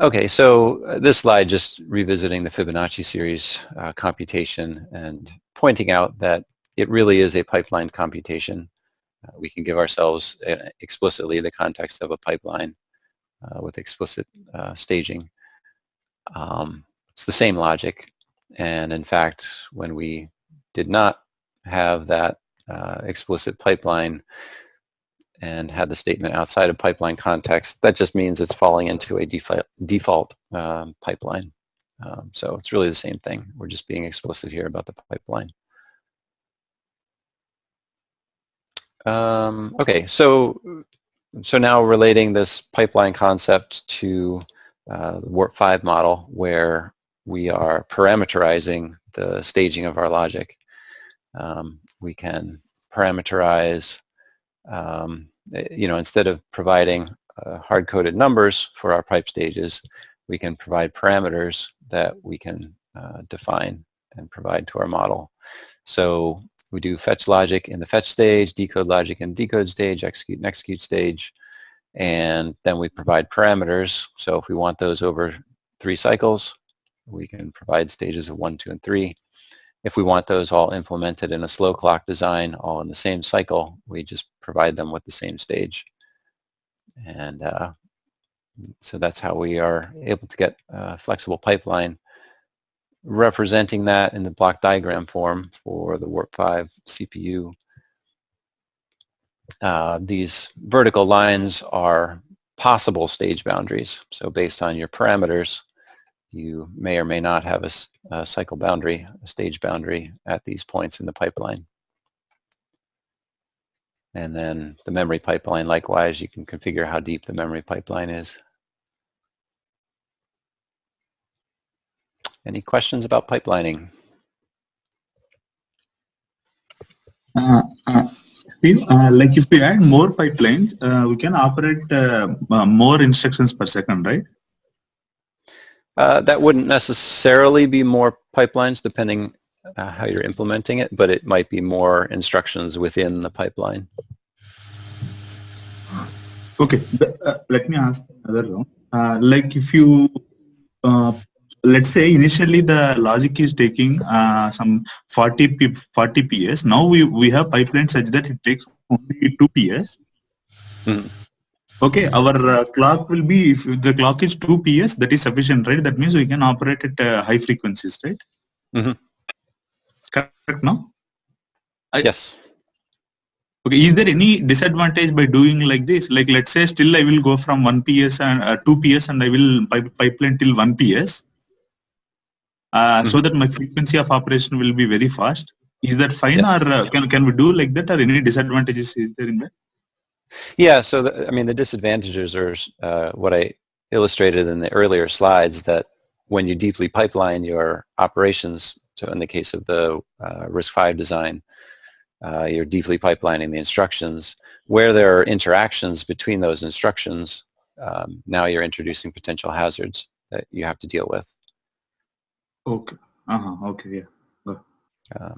Okay, so this slide just revisiting the Fibonacci series computation and pointing out that it really is a pipeline computation. We can give ourselves explicitly the context of a pipeline with explicit staging. It's the same logic, and in fact, when we did not have that explicit pipeline and had the statement outside of pipeline context, that just means it's falling into a default pipeline. So it's really the same thing. We're just being explicit here about the pipeline. Okay, so now relating this pipeline concept to the Warp-5 model, where we are parameterizing the staging of our logic. We can parameterize, instead of providing hard-coded numbers for our pipe stages, we can provide parameters that we can define and provide to our model. So we do fetch logic in the fetch stage, decode logic in the decode stage, execute and execute stage, and then we provide parameters. So if we want those over 3 cycles, we can provide stages of 1, 2, and 3. If we want those all implemented in a slow clock design, all in the same cycle, we just provide them with the same stage. And so that's how we are able to get a flexible pipeline, representing that in the block diagram form for the Warp-5 CPU. These vertical lines are possible stage boundaries. So based on your parameters, you may or may not have a cycle boundary, a stage boundary at these points in the pipeline. And then the memory pipeline, likewise, you can configure how deep the memory pipeline is. Any questions about pipelining? Like if we add more pipelines, we can operate more instructions per second, right? That wouldn't necessarily be more pipelines depending how you're implementing it, but it might be more instructions within the pipeline. Okay, let me ask another one. Like if you, let's say initially the logic is taking some 40 PS. Now we have pipeline such that it takes only 2 PS. Mm-hmm. Okay, our clock will be, if the clock is 2 PS, that is sufficient, right? That means we can operate at high frequencies, right? Mm-hmm. Correct, no? Yes. Okay, is there any disadvantage by doing like this? Like, let's say still I will go from 1 PS and 2 PS and I will pipeline till 1 PS. So that my frequency of operation will be very fast. Is that fine, yes, or can we do like that, or any disadvantages is there in that? Yeah, so the disadvantages are what I illustrated in the earlier slides, that when you deeply pipeline your operations, so in the case of the RISC-V design, you're deeply pipelining the instructions. Where there are interactions between those instructions, now you're introducing potential hazards that you have to deal with. Okay. Okay. Yeah.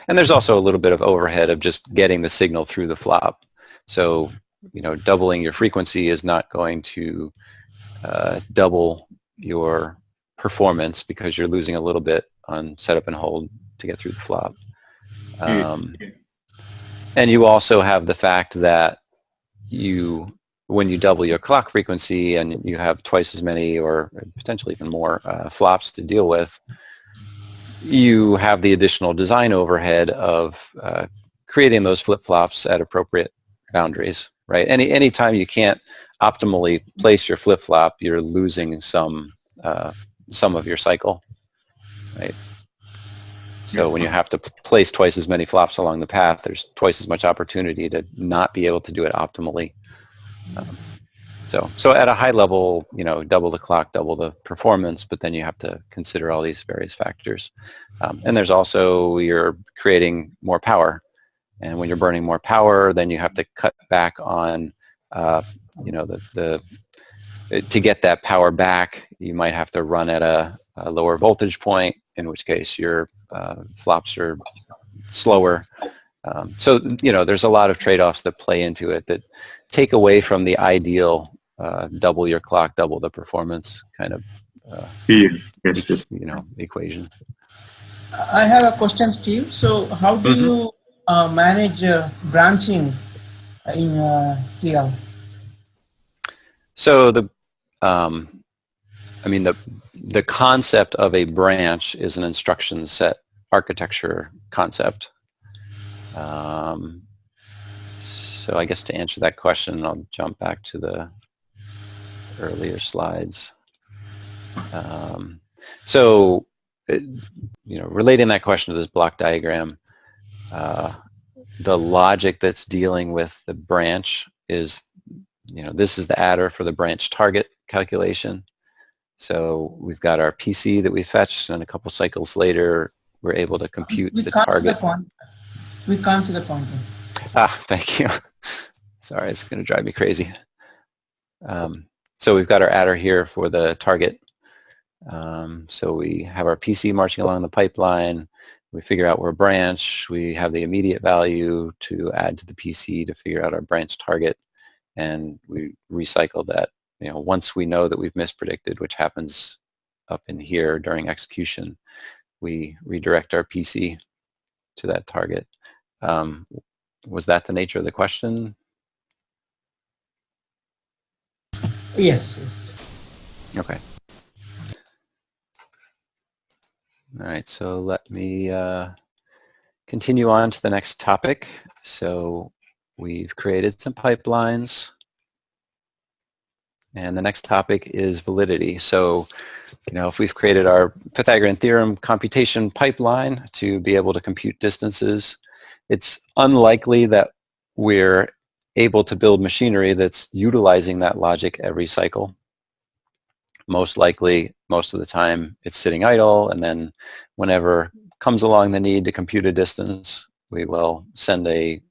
And there's also a little bit of overhead of just getting the signal through the flop. So, doubling your frequency is not going to double your performance because you're losing a little bit on setup and hold to get through the flop. And you also have the fact that when you double your clock frequency and you have twice as many or potentially even more flops to deal with, you have the additional design overhead of creating those flip-flops at appropriate boundaries, right? Anytime you can't optimally place your flip-flop, you're losing some of your cycle, right? So when you have to place twice as many flops along the path, there's twice as much opportunity to not be able to do it optimally. So at a high level, double the clock, double the performance, but then you have to consider all these various factors. And there's also, you're creating more power. And when you're burning more power, then you have to cut back on, to get that power back, you might have to run at a lower voltage point, in which case your flops are slower. So there's a lot of trade-offs that play into it that take away from the ideal double your clock, double the performance kind of Yes. equation. I have a question, Steve. So how do you manage branching in TL? So the concept of a branch is an instruction set architecture concept. So I guess to answer that question, I'll jump back to the earlier slides. Relating that question to this block diagram, the logic that's dealing with the branch is, this is the adder for the branch target calculation. So we've got our PC that we fetched, and a couple cycles later, we're able to compute the target. We can't see the pointer. Thank you. Sorry, it's going to drive me crazy. So we've got our adder here for the target. So we have our PC marching along the pipeline. We figure out we're a branch. We have the immediate value to add to the PC to figure out our branch target. And we recycle that. Once we know that we've mispredicted, which happens up in here during execution, we redirect our PC to that target. Was that the nature of the question? Yes. Okay. All right, so let me continue on to the next topic. So we've created some pipelines. And the next topic is validity. So, if we've created our Pythagorean theorem computation pipeline to be able to compute distances, it's unlikely that we're able to build machinery that's utilizing that logic every cycle. Most likely, most of the time, it's sitting idle, and then whenever comes along the need to compute a distance, we will send a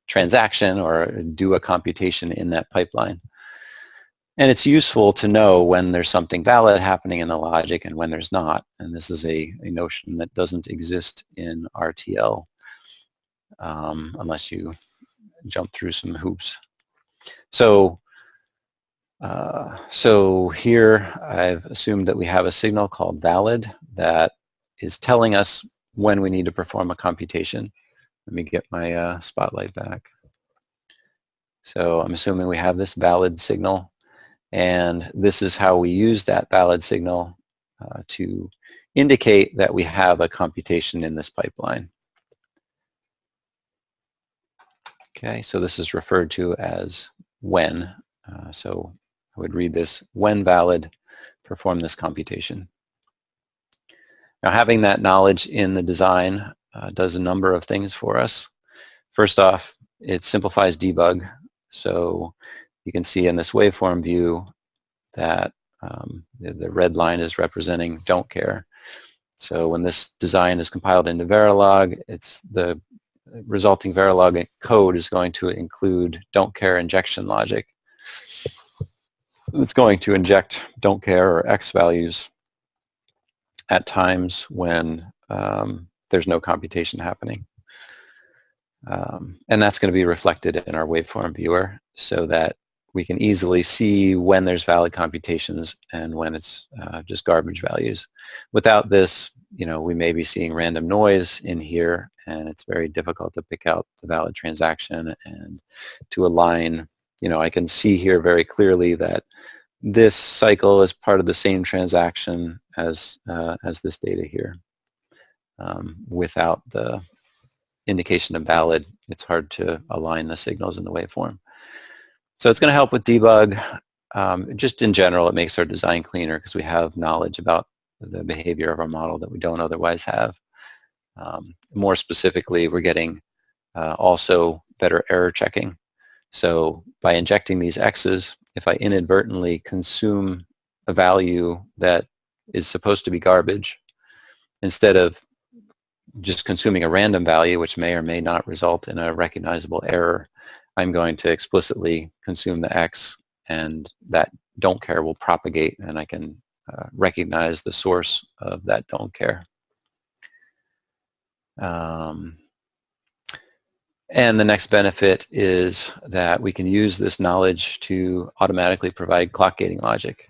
transaction or do a computation in that pipeline. And it's useful to know when there's something valid happening in the logic and when there's not. And this is a notion that doesn't exist in RTL unless you jump through some hoops. So here I've assumed that we have a signal called valid that is telling us when we need to perform a computation. Let me get my spotlight back. So I'm assuming we have this valid signal. And this is how we use that valid signal to indicate that we have a computation in this pipeline. Okay, so this is referred to as when. So I would read this: when valid, perform this computation. Now, having that knowledge in the design does a number of things for us. First off, it simplifies debug. So you can see in this waveform view that the red line is representing don't care. So when this design is compiled into Verilog, it's the resulting Verilog code is going to include don't care injection logic. It's going to inject don't care or X values at times when there's no computation happening. And that's going to be reflected in our waveform viewer so that we can easily see when there's valid computations and when it's just garbage values. Without this, we may be seeing random noise in here, and it's very difficult to pick out the valid transaction and to align. I can see here very clearly that this cycle is part of the same transaction as this data here. Without the indication of valid, it's hard to align the signals in the waveform. So it's going to help with debug. Just in general, it makes our design cleaner because we have knowledge about the behavior of our model that we don't otherwise have. More specifically, we're getting also better error checking. So by injecting these X's, if I inadvertently consume a value that is supposed to be garbage, instead of just consuming a random value, which may or may not result in a recognizable error, I'm going to explicitly consume the X, and that don't care will propagate, and I can recognize the source of that don't care. And the next benefit is that we can use this knowledge to automatically provide clock gating logic.